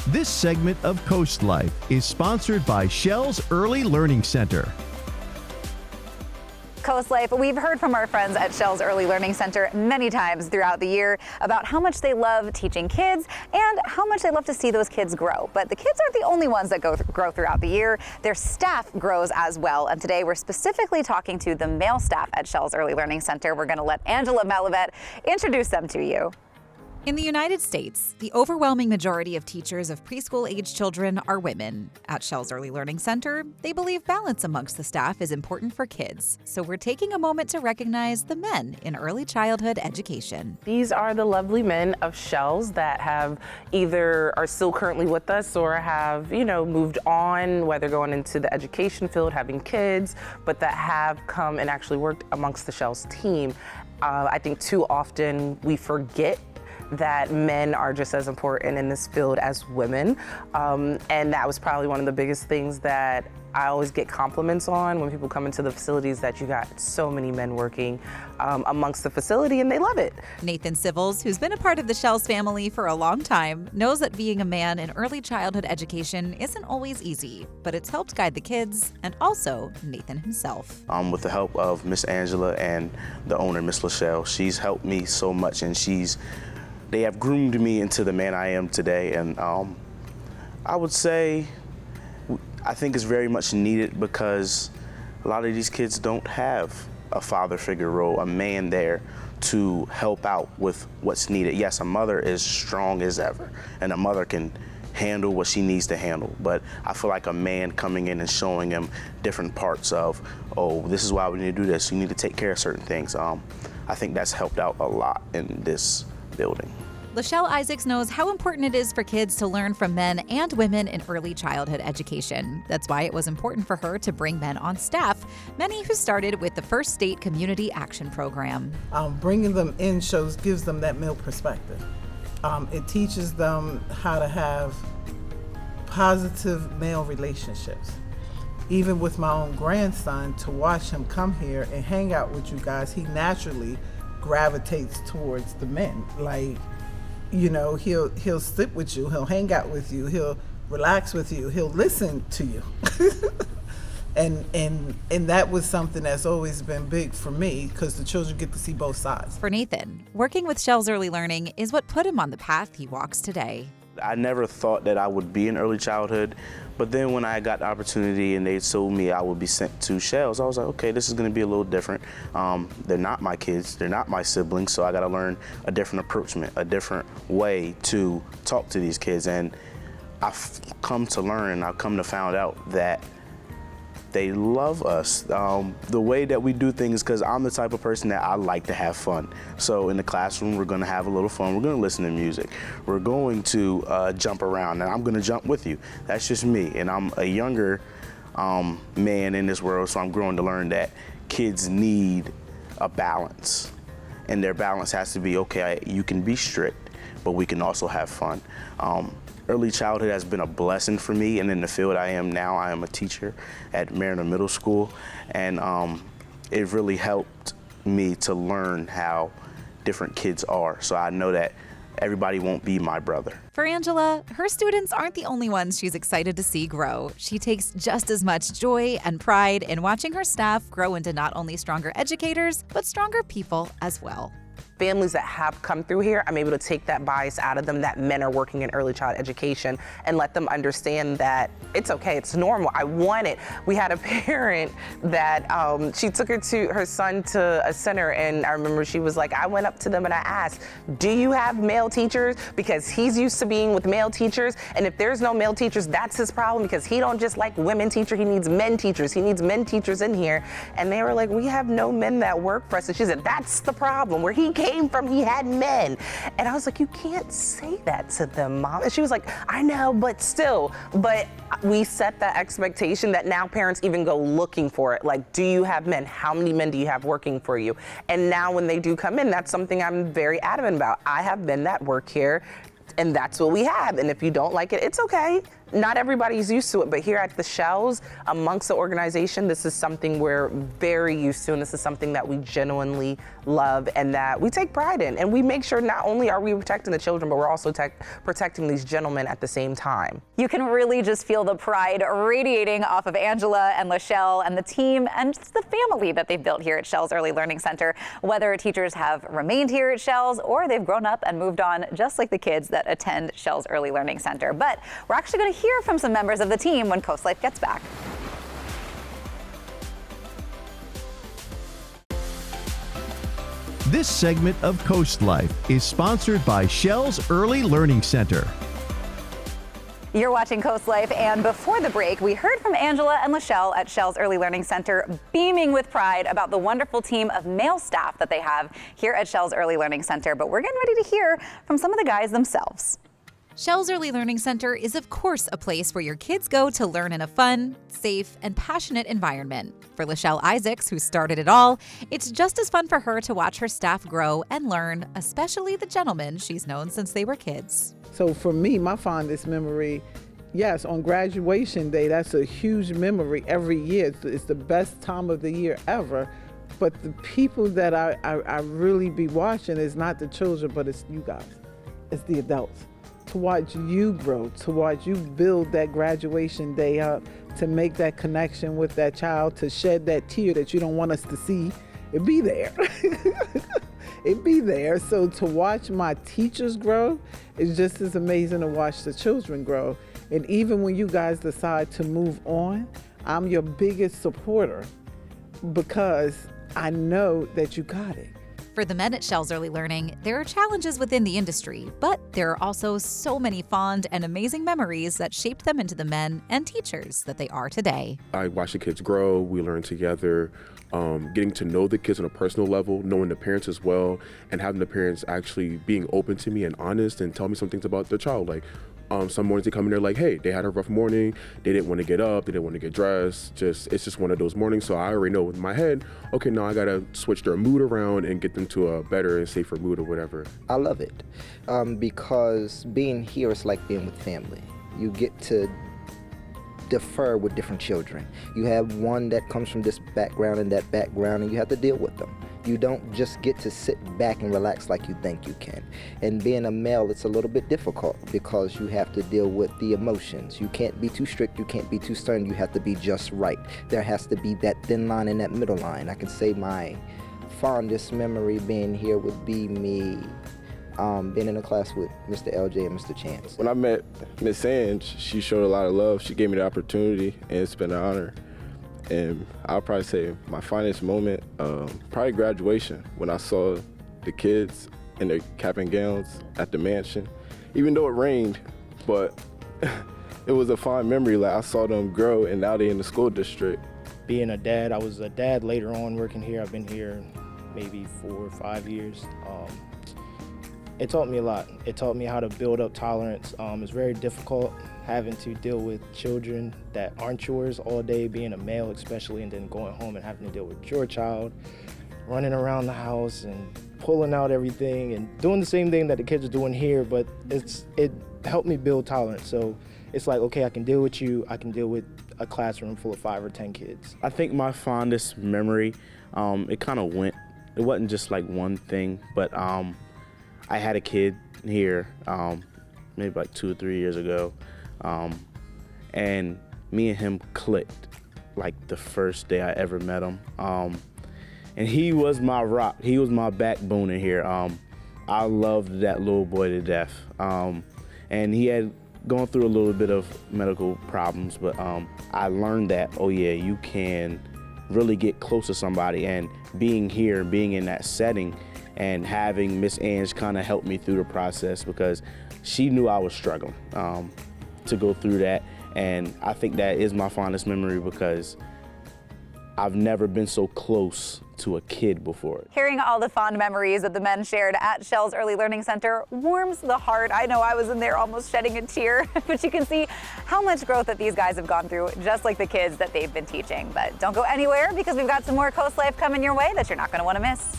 This segment of CoastLife is sponsored by Shell's Early Learning Center. CoastLife, we've heard from our friends at Shell's Early Learning Center many times throughout the year about how much they love teaching kids and how much they love to see those kids grow. But the kids aren't the only ones that grow throughout the year. Their staff grows as well. And today we're specifically talking to the male staff at Shell's Early Learning Center. We're going to let Angela Malabet introduce them to you. In the United States, the overwhelming majority of teachers of preschool-age children are women. At Shell's Early Learning Center, they believe balance amongst the staff is important for kids. So we're taking a moment to recognize the men in early childhood education. These are the lovely men of Shell's that have either are still currently with us or have, moved on, whether going into the education field, having kids, but that have come and actually worked amongst the Shell's team. I think too often we forget that men are just as important in this field as women. And that was probably one of the biggest things that I always get compliments on when people come into the facilities, that you got so many men working amongst the facility, and they love it. Nathan Civils, who's been a part of the Shell's family for a long time, knows that being a man in early childhood education isn't always easy, but it's helped guide the kids and also Nathan himself. With the help of Miss Angela and the owner, Miss Lachelle, she's helped me so much, and they have groomed me into the man I am today. And I would say, I think it's very much needed because a lot of these kids don't have a father figure role, a man there to help out with what's needed. Yes, a mother is strong as ever, and a mother can handle what she needs to handle. But I feel like a man coming in and showing them different parts of, oh, this is why we need to do this. You need to take care of certain things. I think that's helped out a lot in this building. Lachelle Isaacs knows how important it is for kids to learn from men and women in early childhood education. That's why it was important for her to bring men on staff, many who started with the First State Community Action Program. Bringing them in gives them that male perspective. It teaches them how to have positive male relationships. Even with my own grandson, to watch him come here and hang out with you guys, he naturally gravitates towards the men. He'll sit with you, he'll hang out with you, he'll relax with you, he'll listen to you. and that was something that's always been big for me, because the children get to see both sides. For Nathan, working with Shell's Early Learning is what put him on the path he walks today. I never thought that I would be in early childhood, but then when I got the opportunity and they told me I would be sent to Shell's, I was like, okay, this is going to be a little different. They're not my kids, they're not my siblings, so I got to learn a different approachment, a different way to talk to these kids. And I've come to learn, I've come to find out that they love us. The way that we do things, because I'm the type of person that I like to have fun. So in the classroom, we're gonna have a little fun. We're gonna listen to music. We're going to jump around, and I'm gonna jump with you. That's just me, and I'm a younger man in this world, so I'm growing to learn that kids need a balance. And their balance has to be, okay, you can be strict, but we can also have fun. Early childhood has been a blessing for me, and in the field I am now, I am a teacher at Mariner Middle School, and it really helped me to learn how different kids are. So I know that everybody won't be my brother. For Angela, her students aren't the only ones she's excited to see grow. She takes just as much joy and pride in watching her staff grow into not only stronger educators, but stronger people as well. Families that have come through here, I'm able to take that bias out of them that men are working in early child education and let them understand that it's okay, it's normal. I want it. We had a parent that she took her son to a center, and I remember she was like, I went up to them and I asked, do you have male teachers? Because he's used to being with male teachers, and if there's no male teachers, that's his problem, because he don't just like women teachers, he needs men teachers. He needs men teachers in here. And they were like, we have no men that work for us. And she said, that's the problem. Where he came from, he had men. And I was like, you can't say that to them, Mom. And she was like, I know, but still. But we set that expectation that now parents even go looking for it. Like, do you have men? How many men do you have working for you? And now when they do come in, that's something I'm very adamant about. I have men that work here And that's what we have. And if you don't like it, it's okay. Not everybody's used to it, but here at the Shells, amongst the organization, this is something we're very used to, and this is something that we genuinely love and that we take pride in. And we make sure not only are we protecting the children, but we're also protecting these gentlemen at the same time. You can really just feel the pride radiating off of Angela and Lachelle and the team and just the family that they've built here at Shells Early Learning Center, whether teachers have remained here at Shells or they've grown up and moved on, just like the kids that attend Shells Early Learning Center. But we're actually going to hear from some members of the team when CoastLife gets back. This segment of CoastLife is sponsored by Shells Early Learning Center. You're watching CoastLife, and before the break, we heard from Angela and Lachelle at Shells Early Learning Center, beaming with pride about the wonderful team of male staff that they have here at Shells Early Learning Center. But we're getting ready to hear from some of the guys themselves. Shells Early Learning Center is, of course, a place where your kids go to learn in a fun, safe, and passionate environment. For Lachelle Isaacs, who started it all, it's just as fun for her to watch her staff grow and learn, especially the gentlemen she's known since they were kids. So for me, my fondest memory, yes, on graduation day, that's a huge memory every year. It's the best time of the year ever. But the people that I really be watching is not the children, but it's you guys. It's the adults. To watch you grow, to watch you build that graduation day up, to make that connection with that child, to shed that tear that you don't want us to see, it be there. It be there. So to watch my teachers grow is just as amazing to watch the children grow. And even when you guys decide to move on, I'm your biggest supporter because I know that you got it. For the men at Shells Early Learning, there are challenges within the industry, but there are also so many fond and amazing memories that shaped them into the men and teachers that they are today. I watch the kids grow, we learn together, getting to know the kids on a personal level, knowing the parents as well, and having the parents actually being open to me and honest and tell me some things about their child. Like, some mornings they come in there like, hey, they had a rough morning, they didn't want to get up, they didn't want to get dressed, it's just one of those mornings. So I already know in my head, okay, now I gotta switch their mood around and get them to a better and safer mood or whatever. I love it because being here is like being with family. You get to defer with different children. You have one that comes from this background and that background, and you have to deal with them. You don't just get to sit back and relax like you think you can. And being a male, it's a little bit difficult because you have to deal with the emotions. You can't be too strict, you can't be too stern, you have to be just right. There has to be that thin line and that middle line. I can say my fondest memory being here would be me being in a class with Mr. LJ and Mr. Chance. When I met Miss Ange, she showed a lot of love. She gave me the opportunity, and it's been an honor. And I'll probably say my finest moment, probably graduation, when I saw the kids in their cap and gowns at the mansion. Even though it rained, but it was a fond memory. Like, I saw them grow, and now they're in the school district. Being a dad, I was a dad later on working here. I've been here maybe 4 or 5 years. It taught me a lot. It taught me how to build up tolerance. It's very difficult having to deal with children that aren't yours all day, being a male especially, and then going home and having to deal with your child, running around the house and pulling out everything and doing the same thing that the kids are doing here, but it helped me build tolerance. So it's like, okay, I can deal with you, I can deal with a classroom full of 5 or 10 kids. I think my fondest memory, it wasn't just like one thing, but I had a kid here maybe like 2 or 3 years ago, and me and him clicked like the first day I ever met him. And he was my rock. He was my backbone in here. I loved that little boy to death. And he had gone through a little bit of medical problems, but I learned that, oh yeah, you can really get close to somebody. And being here, being in that setting, and having Miss Ange kind of help me through the process, because she knew I was struggling to go through that. And I think that is my fondest memory, because I've never been so close to a kid before. Hearing all the fond memories that the men shared at Shells Early Learning Center warms the heart. I know I was in there almost shedding a tear, but you can see how much growth that these guys have gone through, just like the kids that they've been teaching. But don't go anywhere, because we've got some more CoastLife coming your way that you're not going to want to miss.